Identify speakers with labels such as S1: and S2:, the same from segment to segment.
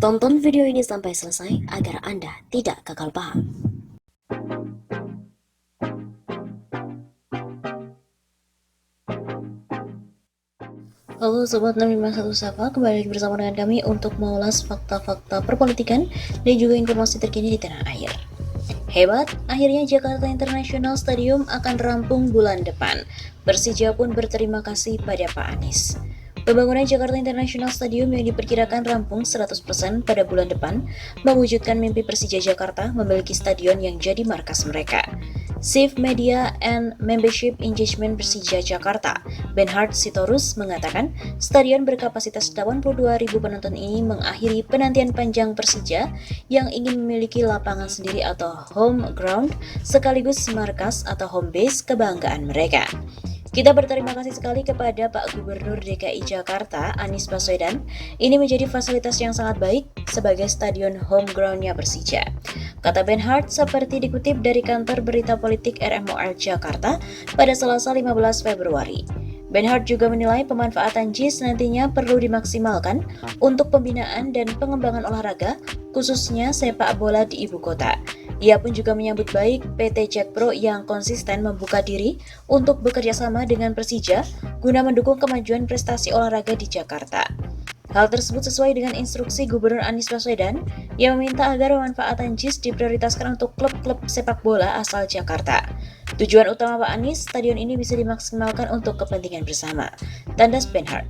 S1: Tonton video ini sampai selesai agar Anda tidak gagal paham. Halo Sobat 651 Sapa, kembali lagi bersama dengan kami untuk mengulas fakta-fakta perpolitikan dan juga informasi terkini di tanah air. Hebat, akhirnya Jakarta International Stadium akan rampung bulan depan. Persija pun berterima kasih pada Pak Anies. Pembangunan Jakarta International Stadium yang diperkirakan rampung 100% pada bulan depan mewujudkan mimpi Persija Jakarta memiliki stadion yang jadi markas mereka. Chief Media and Membership Engagement Persija Jakarta, Benhard Sitorus mengatakan, stadion berkapasitas 82.000 penonton ini mengakhiri penantian panjang Persija yang ingin memiliki lapangan sendiri atau home ground sekaligus markas atau home base kebanggaan mereka. Kita berterima kasih sekali kepada Pak Gubernur DKI Jakarta, Anies Baswedan. Ini menjadi fasilitas yang sangat baik sebagai stadion home ground-nya Persija. Kata Benhard seperti dikutip dari kantor berita politik RMOL Jakarta pada Selasa 15 Februari. Benhard juga menilai pemanfaatan JIS nantinya perlu dimaksimalkan untuk pembinaan dan pengembangan olahraga, khususnya sepak bola di ibu kota. Ia pun juga menyambut baik PT Jakpro yang konsisten membuka diri untuk bekerja sama dengan Persija guna mendukung kemajuan prestasi olahraga di Jakarta. Hal tersebut sesuai dengan instruksi Gubernur Anies Baswedan yang meminta agar pemanfaatan JIS diprioritaskan untuk klub-klub sepak bola asal Jakarta. Tujuan utama Pak Anies, stadion ini bisa dimaksimalkan untuk kepentingan bersama. Tandas Benhard.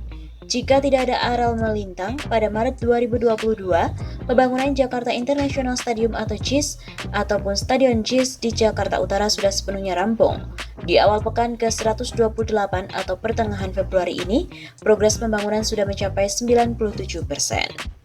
S1: Jika tidak ada aral melintang, pada Maret 2022, pembangunan Jakarta International Stadium atau JIS ataupun Stadion JIS di Jakarta Utara sudah sepenuhnya rampung. Di awal pekan ke-128 atau pertengahan Februari ini, progres pembangunan sudah mencapai 97%.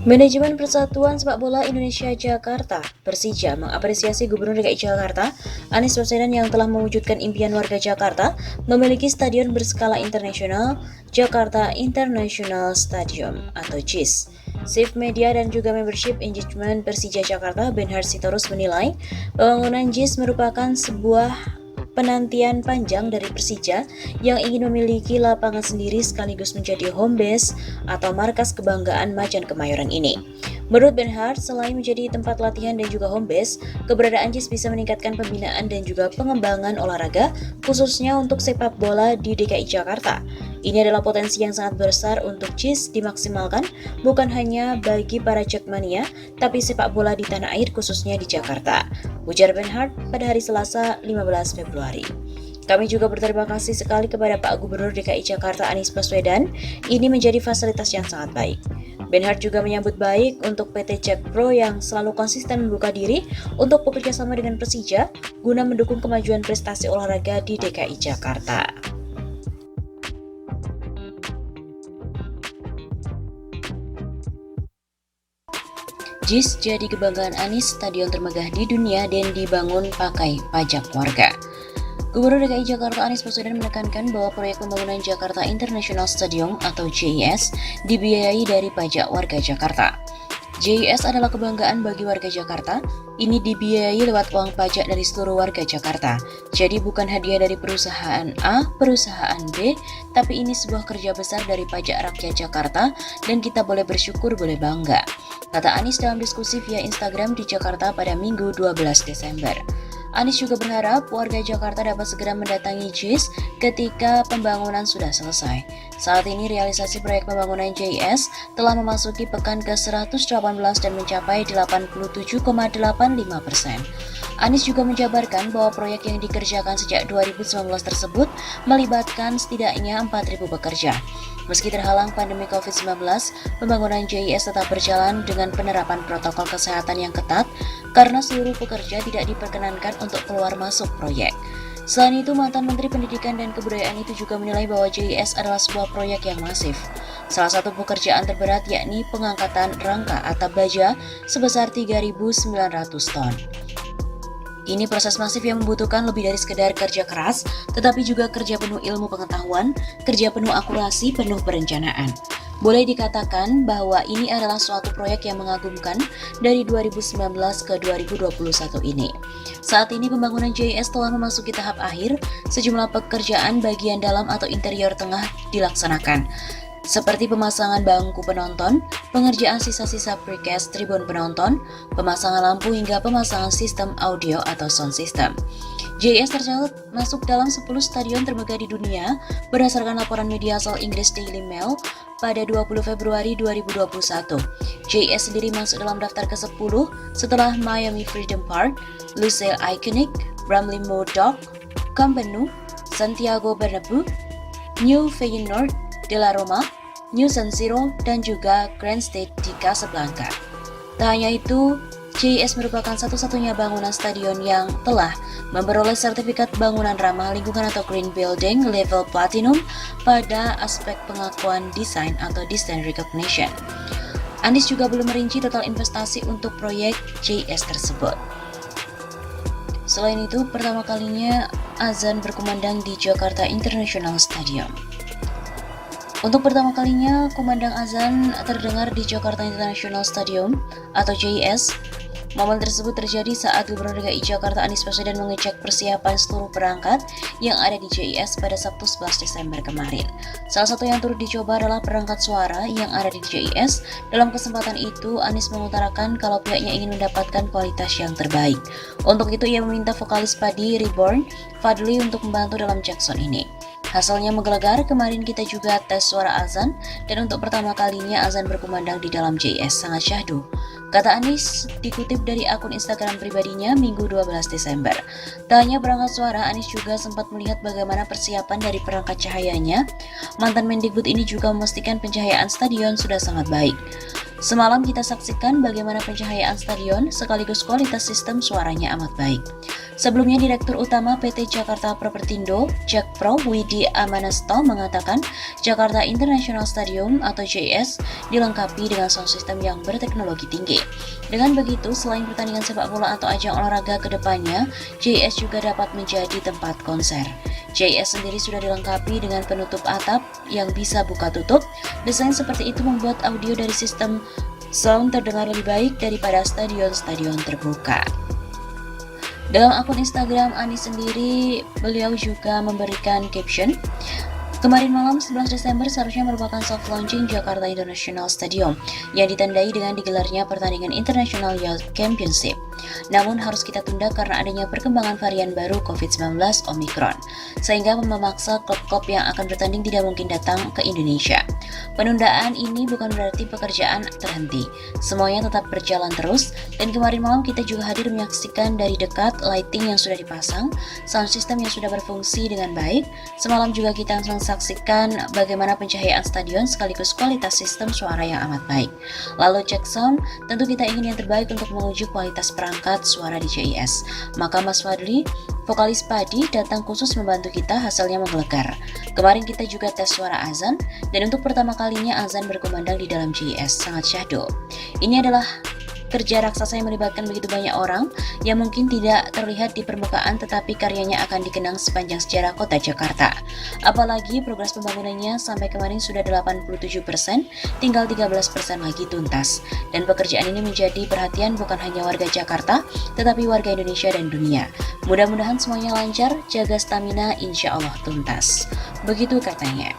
S1: Manajemen Persatuan Sepak Bola Indonesia Jakarta, Persija, mengapresiasi Gubernur DKI Jakarta, Anies Baswedan yang telah mewujudkan impian warga Jakarta memiliki stadion berskala internasional, Jakarta International Stadium atau JIS. Chief Media dan juga Membership Engagement Persija Jakarta, Benhard Sitorus menilai pembangunan JIS merupakan sebuah penantian panjang dari Persija yang ingin memiliki lapangan sendiri sekaligus menjadi home base atau markas kebanggaan Macan Kemayoran ini. Menurut Benhard, selain menjadi tempat latihan dan juga home base, keberadaan JIS bisa meningkatkan pembinaan dan juga pengembangan olahraga, khususnya untuk sepak bola di DKI Jakarta. Ini adalah potensi yang sangat besar untuk JIS dimaksimalkan, bukan hanya bagi para Jakmania, tapi sepak bola di tanah air khususnya di Jakarta, ujar Benhard pada hari Selasa 15 Februari. Kami juga berterima kasih sekali kepada Pak Gubernur DKI Jakarta Anies Baswedan, ini menjadi fasilitas yang sangat baik. Benhard juga menyambut baik untuk PT Jakpro yang selalu konsisten membuka diri untuk bekerja sama dengan Persija guna mendukung kemajuan prestasi olahraga di DKI Jakarta. JIS jadi kebanggaan Anies, stadion termegah di dunia dan dibangun pakai pajak warga. Gubernur DKI Jakarta Anies Baswedan menekankan bahwa proyek pembangunan Jakarta International Stadium atau JIS dibiayai dari pajak warga Jakarta. JIS adalah kebanggaan bagi warga Jakarta. Ini dibiayai lewat uang pajak dari seluruh warga Jakarta. Jadi bukan hadiah dari perusahaan A, perusahaan B, tapi ini sebuah kerja besar dari pajak rakyat Jakarta dan kita boleh bersyukur, boleh bangga, kata Anies dalam diskusi via Instagram di Jakarta pada Minggu 12 Desember. Anies juga berharap warga Jakarta dapat segera mendatangi JIS ketika pembangunan sudah selesai. Saat ini realisasi proyek pembangunan JIS telah memasuki pekan ke-118 dan mencapai 87,85%. Anies juga menjabarkan bahwa proyek yang dikerjakan sejak 2019 tersebut melibatkan setidaknya 4.000 pekerja. Meski terhalang pandemi COVID-19, pembangunan JIS tetap berjalan dengan penerapan protokol kesehatan yang ketat karena seluruh pekerja tidak diperkenankan untuk keluar masuk proyek. Selain itu, mantan Menteri Pendidikan dan Kebudayaan itu juga menilai bahwa JIS adalah sebuah proyek yang masif. Salah satu pekerjaan terberat yakni pengangkatan rangka atap baja sebesar 3.900 ton. Ini proses masif yang membutuhkan lebih dari sekedar kerja keras, tetapi juga kerja penuh ilmu pengetahuan, kerja penuh akurasi, penuh perencanaan. Boleh dikatakan bahwa ini adalah suatu proyek yang mengagumkan dari 2019 ke 2021 ini. Saat ini pembangunan JIS telah memasuki tahap akhir, sejumlah pekerjaan bagian dalam atau interior tengah dilaksanakan. seperti pemasangan bangku penonton, pengerjaan sisa-sisa precast tribun penonton, pemasangan lampu hingga pemasangan sistem audio atau sound system. JIS tercatat masuk dalam 10 stadion termegah di dunia berdasarkan laporan media asal Inggris Daily Mail pada 20 Februari 2021. JIS sendiri masuk dalam daftar ke-10 setelah Miami Freedom Park, Lusail Iconic, Bramley Modoc, Camp Nou, Santiago Bernabeu, New Feyenoord de la Roma, New San Siro, dan juga Grand Stade di Casablanca. Tak hanya itu, JIS merupakan satu-satunya bangunan stadion yang telah memperoleh sertifikat bangunan ramah lingkungan atau Green Building Level Platinum pada aspek pengakuan desain atau Design Recognition. Anies juga belum merinci total investasi untuk proyek JIS tersebut. Selain itu, pertama kalinya azan berkumandang di Jakarta International Stadium. Untuk pertama kalinya, kumandang azan terdengar di Jakarta International Stadium atau JIS. Momen tersebut terjadi saat Gubernur DKI Jakarta Anies Baswedan mengecek persiapan seluruh perangkat yang ada di JIS pada Sabtu 11 Desember kemarin. Salah satu yang turut dicoba adalah perangkat suara yang ada di JIS. Dalam kesempatan itu, Anies mengutarakan kalau pihaknya ingin mendapatkan kualitas yang terbaik. Untuk itu, ia meminta vokalis Padi Reborn, Fadli, untuk membantu dalam Jackson ini. Hasilnya menggelegar, kemarin kita juga tes suara azan, dan untuk pertama kalinya azan berkumandang di dalam JIS sangat syahdu, kata Anies dikutip dari akun Instagram pribadinya Minggu 12 Desember. Tak hanya perangkat suara, Anies juga sempat melihat bagaimana persiapan dari perangkat cahayanya. Mantan Mendikbud ini juga memastikan pencahayaan stadion sudah sangat baik. Semalam kita saksikan bagaimana pencahayaan stadion sekaligus kualitas sistem suaranya amat baik. Sebelumnya, Direktur Utama PT Jakarta Propertindo, Jakpro, Widi Amanasto mengatakan Jakarta International Stadium atau JIS dilengkapi dengan sound system yang berteknologi tinggi. Dengan begitu, selain pertandingan sepak bola atau ajang olahraga ke depannya, JIS juga dapat menjadi tempat konser. JIS sendiri sudah dilengkapi dengan penutup atap yang bisa buka tutup. Desain seperti itu membuat audio dari sistem sound terdengar lebih baik daripada stadion-stadion terbuka. Dalam akun Instagram Anies sendiri, beliau juga memberikan caption, kemarin malam 11 Desember seharusnya merupakan soft launching Jakarta International Stadium yang ditandai dengan digelarnya pertandingan International Youth Championship. Namun harus kita tunda karena adanya perkembangan varian baru COVID-19 Omicron, sehingga memaksa klub-klub yang akan bertanding tidak mungkin datang ke Indonesia. Penundaan ini bukan berarti pekerjaan terhenti, semuanya tetap berjalan terus, dan kemarin malam kita juga hadir menyaksikan dari dekat lighting yang sudah dipasang, sound system yang sudah berfungsi dengan baik. Semalam juga kita saksikan bagaimana pencahayaan stadion sekaligus kualitas sistem suara yang amat baik. Lalu cek sound, tentu kita ingin yang terbaik untuk menguji kualitas perangkat suara di JIS. Maka Mas Fadli, vokalis Padi, datang khusus membantu kita, hasilnya menggelegar. Kemarin kita juga tes suara azan, dan untuk pertama kalinya azan berkumandang di dalam JIS, sangat syahdu. Ini adalah kerja raksasa yang melibatkan begitu banyak orang yang mungkin tidak terlihat di permukaan, tetapi karyanya akan dikenang sepanjang sejarah kota Jakarta. Apalagi progres pembangunannya sampai kemarin sudah 87%, tinggal 13% lagi tuntas. Dan pekerjaan ini menjadi perhatian bukan hanya warga Jakarta, tetapi warga Indonesia dan dunia. Mudah-mudahan semuanya lancar, jaga stamina, insya Allah tuntas. Begitu katanya.